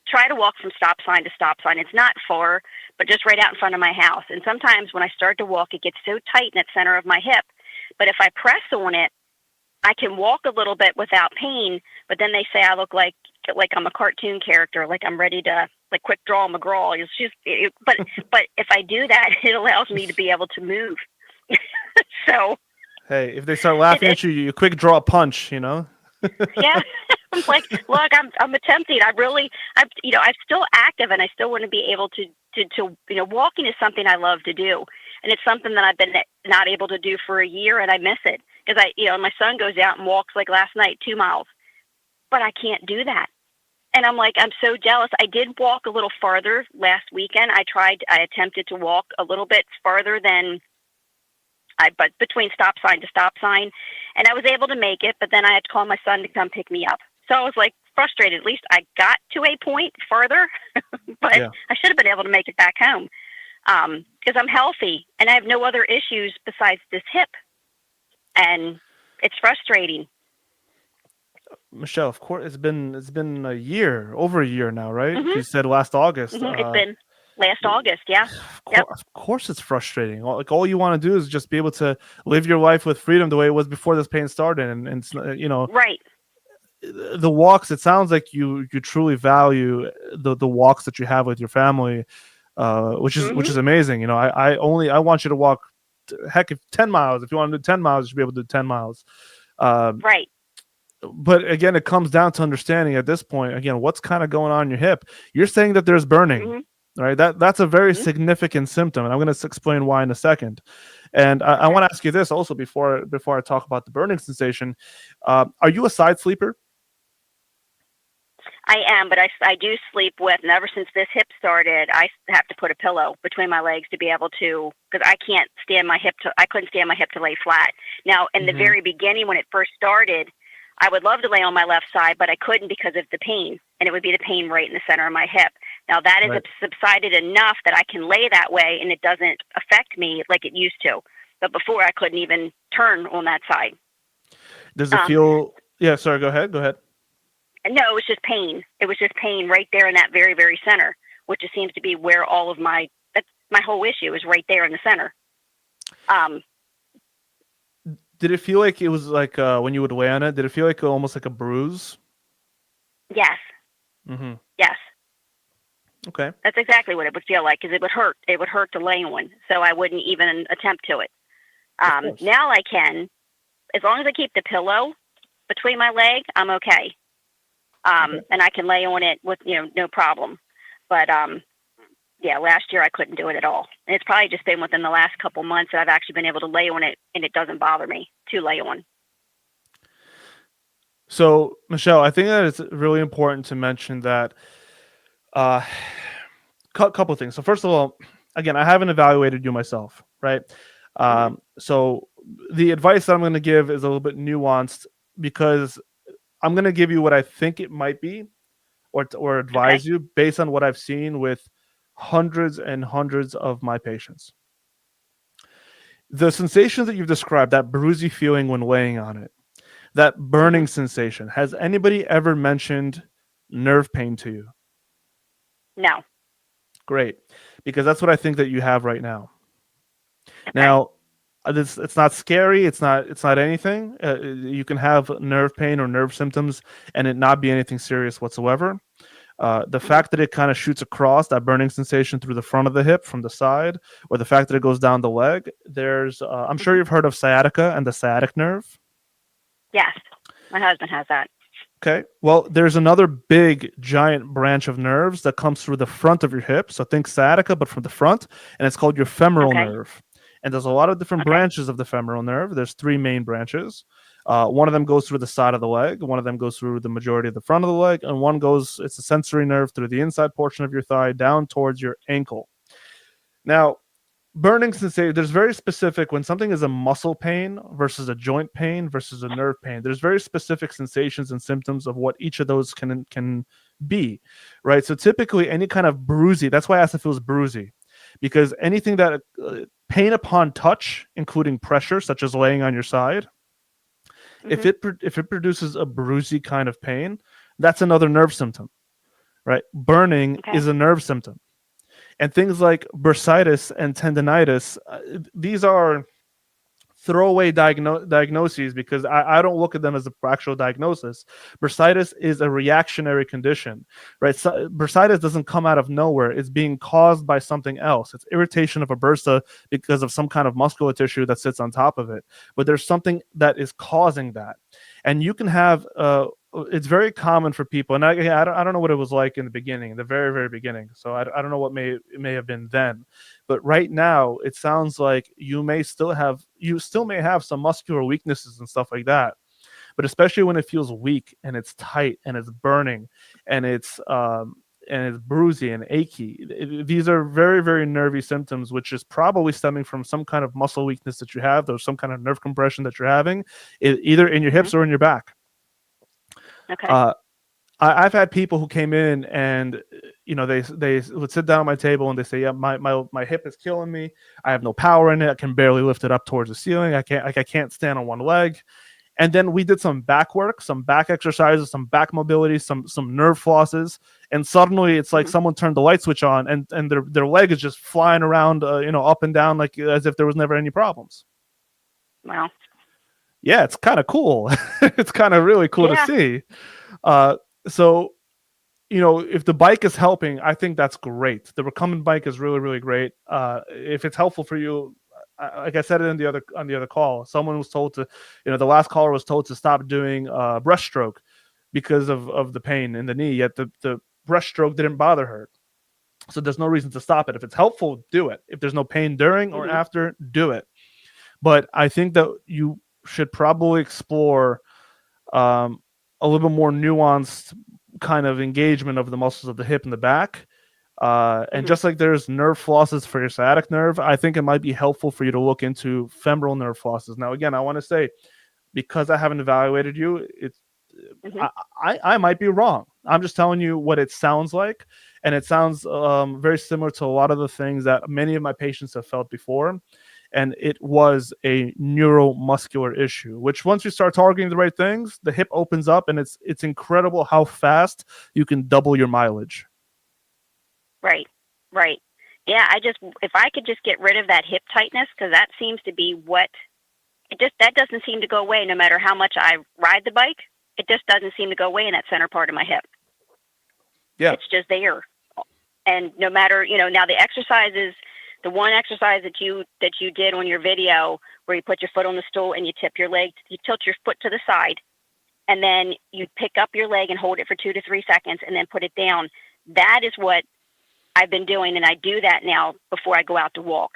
try to walk from stop sign to stop sign. It's not far, but just right out in front of my house. And sometimes when I start to walk, it gets so tight in the center of my hip. But if I press on it, I can walk a little bit without pain. But then they say I look like I'm a cartoon character, like I'm ready to, like, Quick Draw McGraw. But if I do that, it allows me to be able to move. So. Hey, if they start laughing at you, you quick draw a punch, Yeah. I'm like, look, I'm attempting. I'm still active, and I still want to be able to walking is something I love to do, and it's something that I've been not able to do for a year, and I miss it because my son goes out and walks, like last night, 2 miles, but I can't do that, and I'm like, I'm so jealous. I did walk a little farther last weekend. I attempted to walk a little bit farther than but between stop sign to stop sign, and I was able to make it, but then I had to call my son to come pick me up. So I was like frustrated. At least I got to a point further, but Yeah. I should have been able to make it back home because I'm healthy and I have no other issues besides this hip, and it's frustrating. Michelle, of course, it's been over a year now, right? Mhm. You said last August. It's been last August, yeah. Yep. Of course, it's frustrating. Like all you want to do is just be able to live your life with freedom the way it was before this pain started, and it's Right. the walks. It sounds like you truly value the walks that you have with your family, which is amazing. I want you to walk. Heck, if 10 miles, if you want to do 10 miles, you should be able to do 10 miles. Right. But again, it comes down to understanding at this point, again, what's kind of going on in your hip. You're saying that there's burning, right? That's a very significant symptom, and I'm going to explain why in a second. And I want to ask you this also before I talk about the burning sensation. Are you a side sleeper? I am, but I do sleep with, and ever since this hip started, I have to put a pillow between my legs to be able to, because I couldn't stand my hip to lay flat. Now, in the very beginning, when it first started, I would love to lay on my left side, but I couldn't because of the pain, and it would be the pain right in the center of my hip. Now, that has subsided enough that I can lay that way, and it doesn't affect me like it used to. But before, I couldn't even turn on that side. Does it feel... Yeah, sorry, go ahead. No, it was just pain. It was just pain right there in that very, very center, which just seems to be where all of my whole issue is, right there in the center. Did it feel like it was like when you would lay on it? Did it feel like almost like a bruise? Yes. Yes. Okay. That's exactly what it would feel like, because it would hurt. It would hurt to lay on, so I wouldn't even attempt to it. Now I can, as long as I keep the pillow between my leg, I'm okay. And I can lay on it with, no problem. But, last year I couldn't do it at all. And it's probably just been within the last couple months that I've actually been able to lay on it, and it doesn't bother me to lay on. So, Michelle, I think that it's really important to mention that couple of things. So first of all, again, I haven't evaluated you myself, right? So the advice that I'm going to give is a little bit nuanced, because I'm going to give you what I think it might be, or advise you based on what I've seen with hundreds and hundreds of my patients. The sensations that you've described, that bruisey feeling when laying on it, that burning sensation, has anybody ever mentioned nerve pain to you? No. Great, because that's what I think that you have right now. Now, it's not scary. It's not anything. You can have nerve pain or nerve symptoms and it not be anything serious whatsoever. The fact that it kind of shoots across, that burning sensation through the front of the hip from the side, or the fact that it goes down the leg, I'm sure you've heard of sciatica and the sciatic nerve. Yes, my husband has that. Okay, well, there's another big, giant branch of nerves that comes through the front of your hip. So think sciatica, but from the front, and it's called your femoral nerve. And there's a lot of different branches of the femoral nerve. There's 3 main branches. One of them goes through the side of the leg. One of them goes through the majority of the front of the leg. And one it's a sensory nerve through the inside portion of your thigh down towards your ankle. Now, burning sensation, there's very specific, when something is a muscle pain versus a joint pain versus a nerve pain, there's very specific sensations and symptoms of what each of those can be, right? So typically any kind of bruisey, that's why I asked if it was bruisey, because anything that pain upon touch, including pressure, such as laying on your side, if it produces a bruisey kind of pain, that's another nerve symptom, right? Burning is a nerve symptom. And things like bursitis and tendinitis, these are throwaway diagnoses, because I don't look at them as a actual diagnosis. Bursitis is a reactionary condition, right? So, bursitis doesn't come out of nowhere. It's being caused by something else. It's irritation of a bursa because of some kind of muscular tissue that sits on top of it. But there's something that is causing that. And you can have... it's very common for people, and I don't know what it was like in the beginning, the very, very beginning. So I don't know what it may have been then, but right now it sounds like you still may have some muscular weaknesses and stuff like that. But especially when it feels weak and it's tight and it's burning and and it's bruisy and achy. These are very, very nervy symptoms, which is probably stemming from some kind of muscle weakness that you have, or some kind of nerve compression that you're having, either in your Hmm. hips or in your back. Okay. Uh, I've had people who came in and they would sit down at my table and they say, yeah, my hip is killing me. I have no power in it. I can barely lift it up towards the ceiling. I can't stand on one leg. And then we did some back work, some back exercises, some back mobility, some nerve flosses, and suddenly it's like Hmm. someone turned the light switch on, and their leg is just flying around, up and down, like as if there was never any problems. Wow. Yeah, it's kind of cool. It's kind of really cool to Yeah. see. So if the bike is helping, I think that's great. The recumbent bike is really, really great. If it's helpful for you, like I said it on the other call, someone was told to, the last caller was told to stop doing breaststroke because of the pain in the knee. Yet the breaststroke didn't bother her, so there's no reason to stop it. If it's helpful, do it. If there's no pain during or Hmm. after, do it. But I think that you should probably explore um, a little bit more nuanced kind of engagement of the muscles of the hip and the back. And Hmm. just like there's nerve flosses for your sciatic nerve, I think it might be helpful for you to look into femoral nerve flosses. Now, again, I want to say, because I haven't evaluated you, Hmm. I might be wrong. I'm just telling you what it sounds like, and it sounds very similar to a lot of the things that many of my patients have felt before. And it was a neuromuscular issue, which once you start targeting the right things, the hip opens up, and it's incredible how fast you can double your mileage. Right. Right. Yeah. If I could just get rid of that hip tightness, because that seems to be that doesn't seem to go away no matter how much I ride the bike. It just doesn't seem to go away in that center part of my hip. Yeah. It's just there. And no matter, now the exercises, the one exercise that you did on your video where you put your foot on the stool and you tip your leg, you tilt your foot to the side, and then you pick up your leg and hold it for 2 to 3 seconds and then put it down. That is what I've been doing, and I do that now before I go out to walk.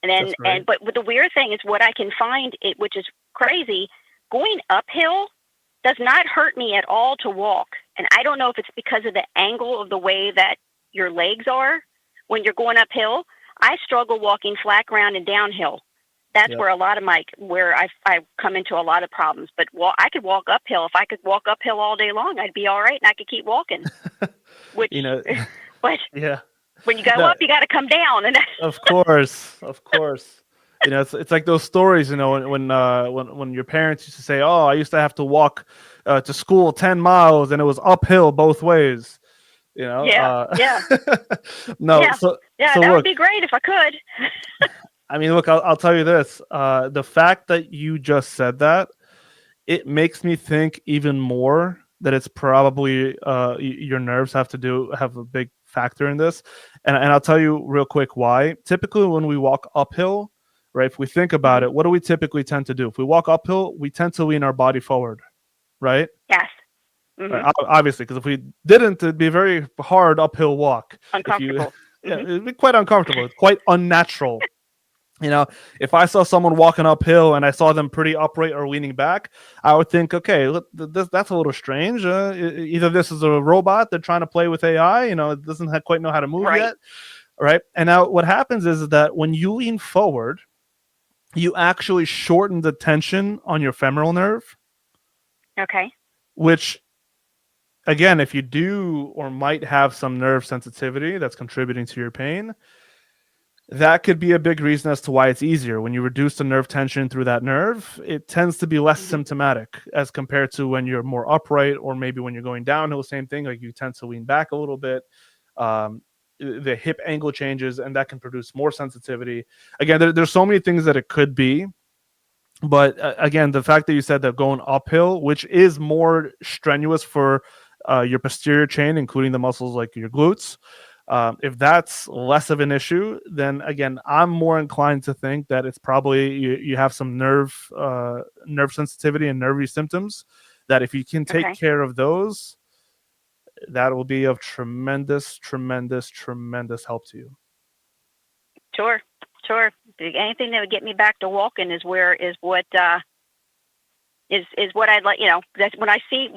And then, but the weird thing is what I can find, which is crazy, going uphill does not hurt me at all to walk. And I don't know if it's because of the angle of the way that your legs are when you're going uphill. I struggle walking flat ground and downhill. That's where a lot of where I've come into a lot of problems. But I could walk uphill. If I could walk uphill all day long, I'd be all right, and I could keep walking. Which, but yeah. When you go up, you got to come down, and of course. It's like those stories, when your parents used to say, "Oh, I used to have to walk to school 10 miles, and it was uphill both ways." Yeah. No, yeah. so that look, would be great if I could. I mean, look, I'll tell you this: the fact that you just said that, it makes me think even more that it's probably your nerves have a big factor in this. And I'll tell you real quick why. Typically when we walk uphill, right, if we think about it, what do we typically tend to do? If we walk uphill, we tend to lean our body forward, right? Yes. Mm-hmm. Right, obviously, because if we didn't, it'd be a very hard uphill walk. Uncomfortable. Yeah, it'd be quite uncomfortable. It's quite unnatural. If I saw someone walking uphill and I saw them pretty upright or leaning back, I would think, okay, look, that's a little strange. Either this is a robot, they're trying to play with AI, it doesn't quite know how to move yet. Right. And now what happens is that when you lean forward, you actually shorten the tension on your femoral nerve. Okay. Which, again, if you do or might have some nerve sensitivity that's contributing to your pain, that could be a big reason as to why it's easier. When you reduce the nerve tension through that nerve, it tends to be less symptomatic as compared to when you're more upright, or maybe when you're going downhill, same thing, like you tend to lean back a little bit. The hip angle changes, and that can produce more sensitivity. Again, there's so many things that it could be. But again, the fact that you said that going uphill, which is more strenuous for your posterior chain, including the muscles like your glutes, if that's less of an issue, then again, I'm more inclined to think that it's probably you have some nerve sensitivity and nervy symptoms that if you can take care of those, that will be of tremendous help to you. Sure. Anything that would get me back to walking is what I'd like. That's when I see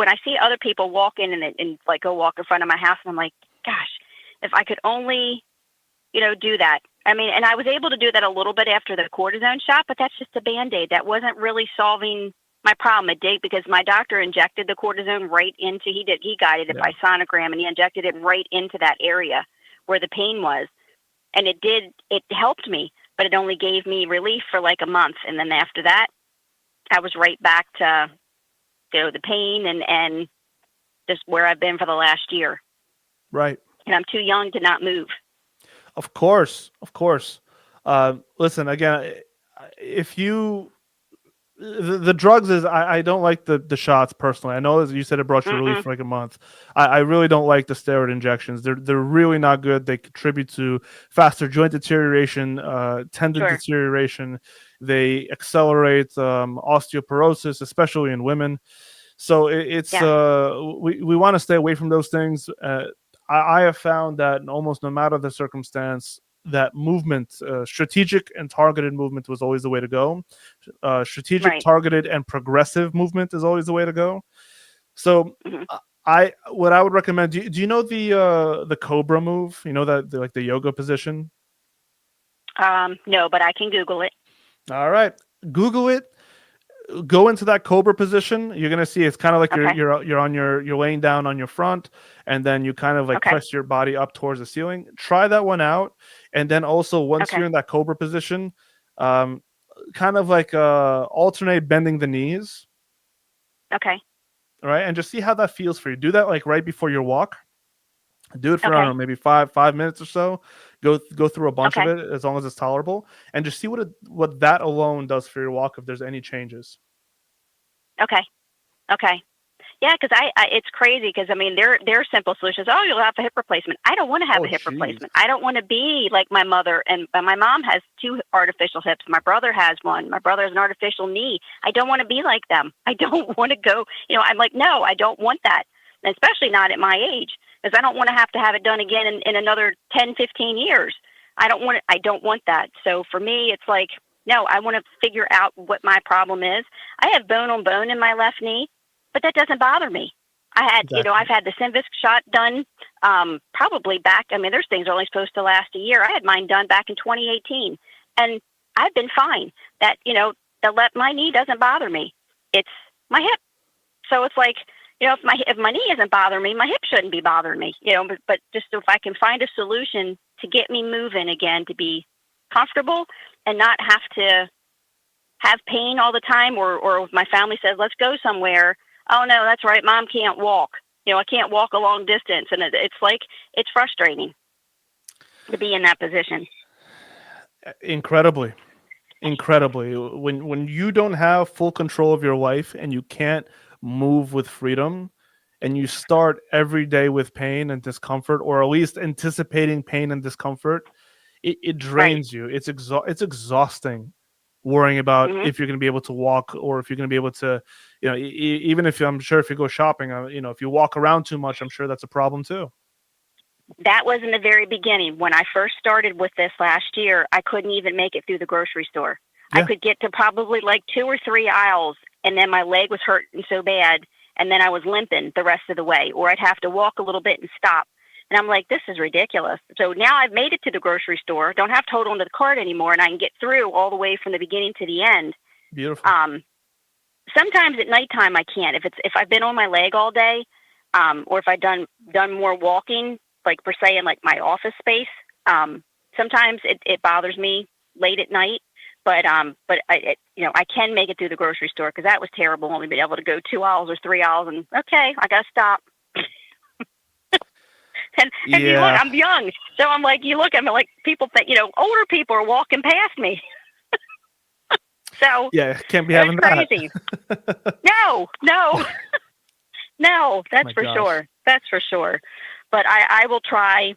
other people walking and like go walk in front of my house, and I'm like, if I could only, do that. I mean, and I was able to do that a little bit after the cortisone shot, but that's just a Band-Aid. That wasn't really solving my problem. It did, because my doctor injected the cortisone right into, he guided it by sonogram, and he injected it right into that area where the pain was. And it helped me, but it only gave me relief for like a month. And then after that, I was right back to, the pain and just where I've been for the last year. Right. And I'm too young to not move. Of course. Listen, again, if you, the drugs is, I don't like the shots personally. I know, as you said, it brought you relief for like a month. I really don't like the steroid injections. They're really not good. They contribute to faster joint deterioration, tendon deterioration. They accelerate osteoporosis, especially in women. So we want to stay away from those things. I have found that almost no matter the circumstance, that movement, strategic and targeted movement, was always the way to go. Strategic, targeted, and progressive movement is always the way to go. So what I would recommend, do you know the Cobra move? You know, that like the yoga position? No, but I can Google it. All right. Google it. Go into that Cobra position. You're gonna see it's kind of like you're laying down on your front, and then you kind of like press your body up towards the ceiling. Try that one out, and then also once you're in that Cobra position, kind of like alternate bending the knees. Okay. All right, and just see how that feels for you. Do that like right before your walk. Do it for I don't know, maybe five minutes or so. Go through a bunch of it, as long as it's tolerable, and just see what that alone does for your walk, if there's any changes. Okay. Yeah, because I it's crazy, because I mean there are simple solutions. Oh, you'll have a hip replacement. I don't want to have a hip replacement. I don't want to be like my mother, and my mom has 2 artificial hips. My brother has one. My brother has an artificial knee. I don't want to be like them. I don't want to go. I'm like, no, I don't want that, and especially not at my age. Because I don't want to have it done again in another 10, 15 years. I don't want that. So for me, it's like, no, I want to figure out what my problem is. I have bone on bone in my left knee, but that doesn't bother me. I had, I've had the Synvisc shot done probably back. I mean, there's things are only supposed to last a year. I had mine done back in 2018, and I've been fine. That, my knee doesn't bother me. It's my hip. So it's like, if my knee isn't bothering me, my hip shouldn't be bothering me, but just if I can find a solution to get me moving again, to be comfortable and not have to have pain all the time, or if my family says, let's go somewhere. Oh no, that's right. Mom can't walk. I can't walk a long distance. And it's like, it's frustrating to be in that position. Incredibly. When you don't have full control of your life and you can't move with freedom, and you start every day with pain and discomfort, or at least anticipating pain and discomfort, it drains you. It's exhausting worrying about if you're going to be able to walk, or if you're going to be able to, even if I'm sure if you go shopping, if you walk around too much, I'm sure that's a problem too. That was in the very beginning. When I first started with this last year, I couldn't even make it through the grocery store. I could get to probably like 2 or 3 aisles, and then my leg was hurting so bad, and then I was limping the rest of the way, or I'd have to walk a little bit and stop. And I'm like, this is ridiculous. So now I've made it to the grocery store, don't have to hold onto the cart anymore, and I can get through all the way from the beginning to the end. Beautiful. Sometimes at nighttime I can't. If I've been on my leg all day, or if I've done more walking, like per se in like my office space, sometimes it bothers me late at night. But I can make it through the grocery store, because that was terrible. Only being able to go 2 aisles or 3 aisles, and okay, I gotta stop. and you look, I'm young, so I'm like, you look at me like people think, older people are walking past me. So can't be having that. Crazy. No, that's for sure. That's for sure. But I will try.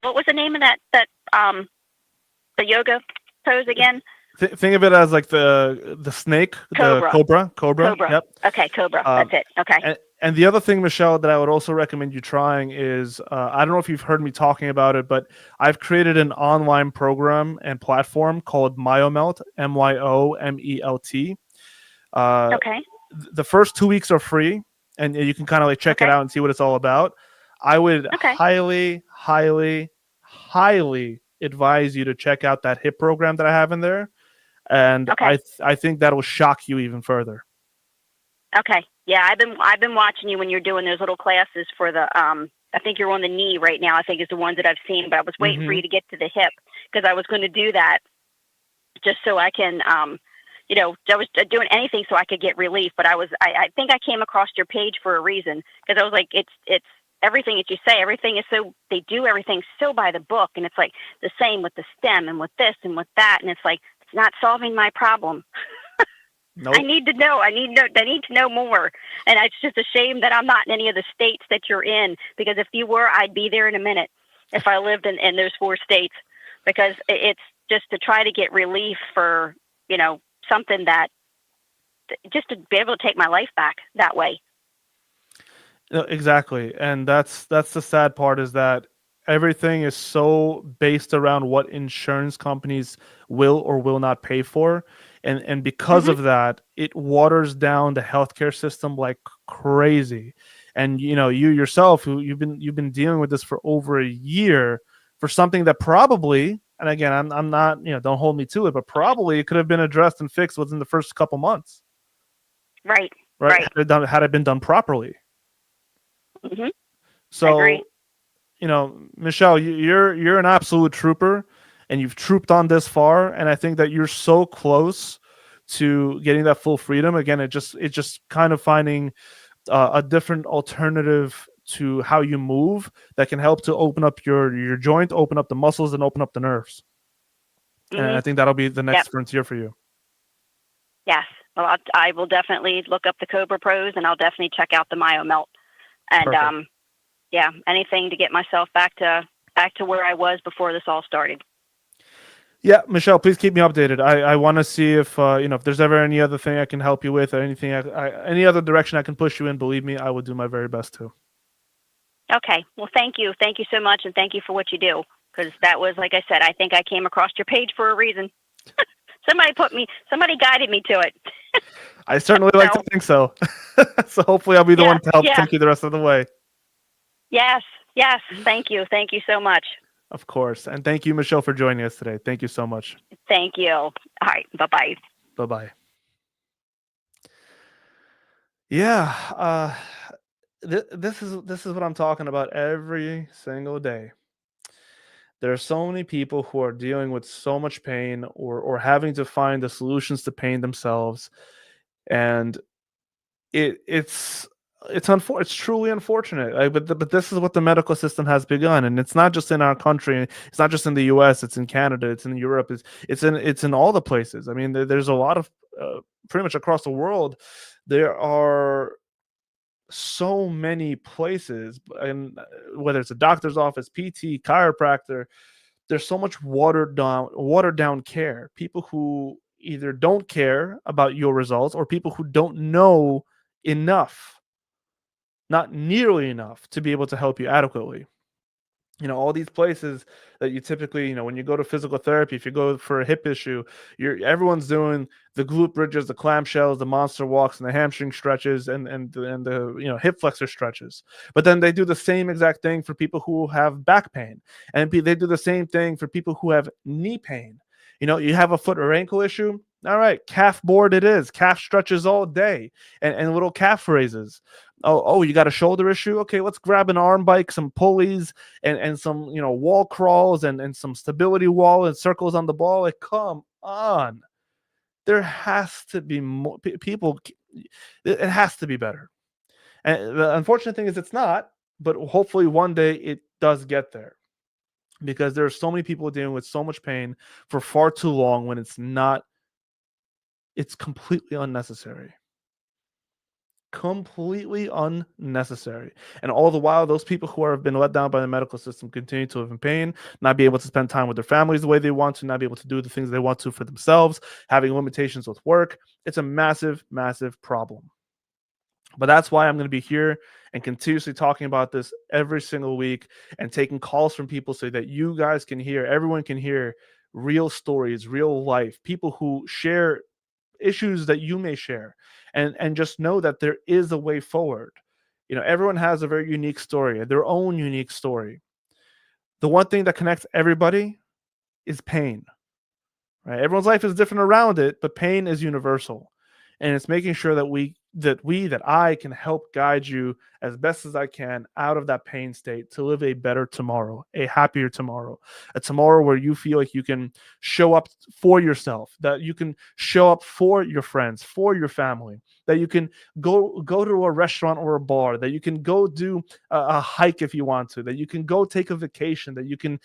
What was the name of that the yoga pose again? Think of it as like the snake, Cobra. the cobra. Yep. Okay, Cobra. That's it. Okay. And the other thing, Michelle, that I would also recommend you trying is, I don't know if you've heard me talking about it, but I've created an online program and platform called Myomelt, MYOMELT. Okay. The first 2 weeks are free, and you can kind of like check it out and see what it's all about. I would highly highly, highly advise you to check out that HIP program that I have in there, and Okay. I think that'll shock you even further. Okay. Yeah, I've been watching you when you're doing those little classes for the I think you're on the knee right now. I think is the ones that I've seen, but I was waiting for Mm-hmm. you to get to the hip because I was going to do that just so I can I was doing anything so I could get relief, but I think I came across your page for a reason because I was like it's everything that you say, everything is so they do everything so by the book, and it's like the same with the stem and with this and with that, and it's like it's not solving my problem. I Nope. need to know. I need to know more. And it's just a shame that I'm not in any of the states that you're in, because if you were, I'd be there in a minute if I lived in those 4 states, because it's just to try to get relief for, something that just to be able to take my life back that way. Exactly, and that's the sad part, is that everything is so based around what insurance companies will or will not pay for, and because Mhm. of that, it waters down the healthcare system like crazy. And you yourself, who you've been dealing with this for over a year, for something that probably, and again, I'm not, don't hold me to it, but probably it could have been addressed and fixed within the first couple months, Right. right? Right. Had it been done properly. Mhm. I agree. So, Michelle, you're an absolute trooper, and you've trooped on this far, and I think that you're so close to getting that full freedom. Again, it just kind of finding a different alternative to how you move that can help to open up your joint, open up the muscles, and open up the nerves. And I Mhm. think that'll be the Yep. next frontier for you. Yes. Well, I will definitely look up the Cobra Pros, and I'll definitely check out the Myo Melt. And Perfect. yeah, anything to get myself back to where I was before this all started. Yeah, Michelle, please keep me updated. I want to see if if there's ever any other thing I can help you with, or anything, any other direction I can push you in. Believe me, I will do my very best to. Okay. Well, thank you. Thank you so much, and thank you for what you do. Because that was, like I said, I think I came across your page for a reason. Somebody guided me to it. I certainly like to So, think so. So hopefully I'll be the yeah, one to help yeah, take you the rest of the way. yes, yes. Thank you. Thank you so much. Of course. And thank you, Michelle, for joining us today. Thank you so much. Thank you. All right. Bye bye. Bye-bye. Yeah, this is what I'm talking about every single day. There are so many people who are dealing with so much pain, or having to find the solutions to pain themselves, and it's truly unfortunate. But this is what the medical system has begun, and it's not just in our country. It's not just in the U.S. It's in Canada. It's in Europe. It's in all the places. I mean, there's a lot of, pretty much across the world. There are so many places, and whether it's a doctor's office, PT, chiropractor, there's so much watered down care. People who either don't care about your results, or people who don't know enough, not nearly enough, to be able to help you adequately. All these places that you typically, when you go to physical therapy, if you go for a hip issue, everyone's doing the glute bridges, the clamshells, the monster walks, and the hamstring stretches, and the hip flexor stretches. But then they do the same exact thing for people who have back pain, and they do the same thing for people who have knee pain. You have a foot or ankle issue. All right, calf board it is. Calf stretches all day, and little calf raises. Oh, you got a shoulder issue? Okay, let's grab an arm bike, some pulleys, and some wall crawls, and some stability wall and circles on the ball. Like, come on, there has to be more people. It has to be better. And the unfortunate thing is it's not, but hopefully one day it does get there, because there are so many people dealing with so much pain for far too long, when it's not. It's completely unnecessary. Completely unnecessary. And all the while, those people who have been let down by the medical system continue to live in pain, not be able to spend time with their families the way they want to, not be able to do the things they want to for themselves, having limitations with work. It's a massive, massive problem. But that's why I'm going to be here and continuously talking about this every single week, and taking calls from people so that you guys can hear, everyone can hear real stories, real life, people who share issues that you may share, and just know that there is a way forward. Everyone has a very unique story, their own unique story. The one thing that connects everybody is pain. Right? Everyone's life is different around it, but pain is universal. And it's making sure that I can help guide you as best as I can out of that pain state to live a better tomorrow, a happier tomorrow, a tomorrow where you feel like you can show up for yourself, that you can show up for your friends, for your family, that you can go to a restaurant or a bar, that you can go do a hike if you want to, that you can go take a vacation, that you can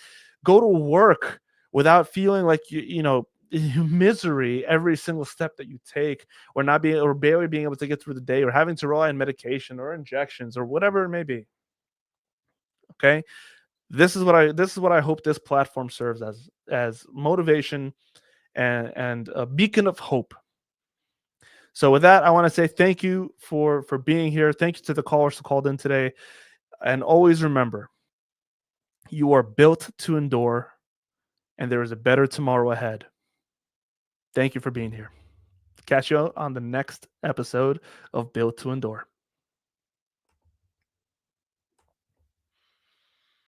go to work without feeling like misery every single step that you take, or not being or barely being able to get through the day, or having to rely on medication or injections or whatever it may be. Okay, this is what I hope this platform serves as motivation and a beacon of hope. So with that, I want to say thank you for being here. Thank you to the callers who called in today, and always remember, you are built to endure, and there is a better tomorrow ahead. Thank you for being here. Catch you on the next episode of Built to Endure.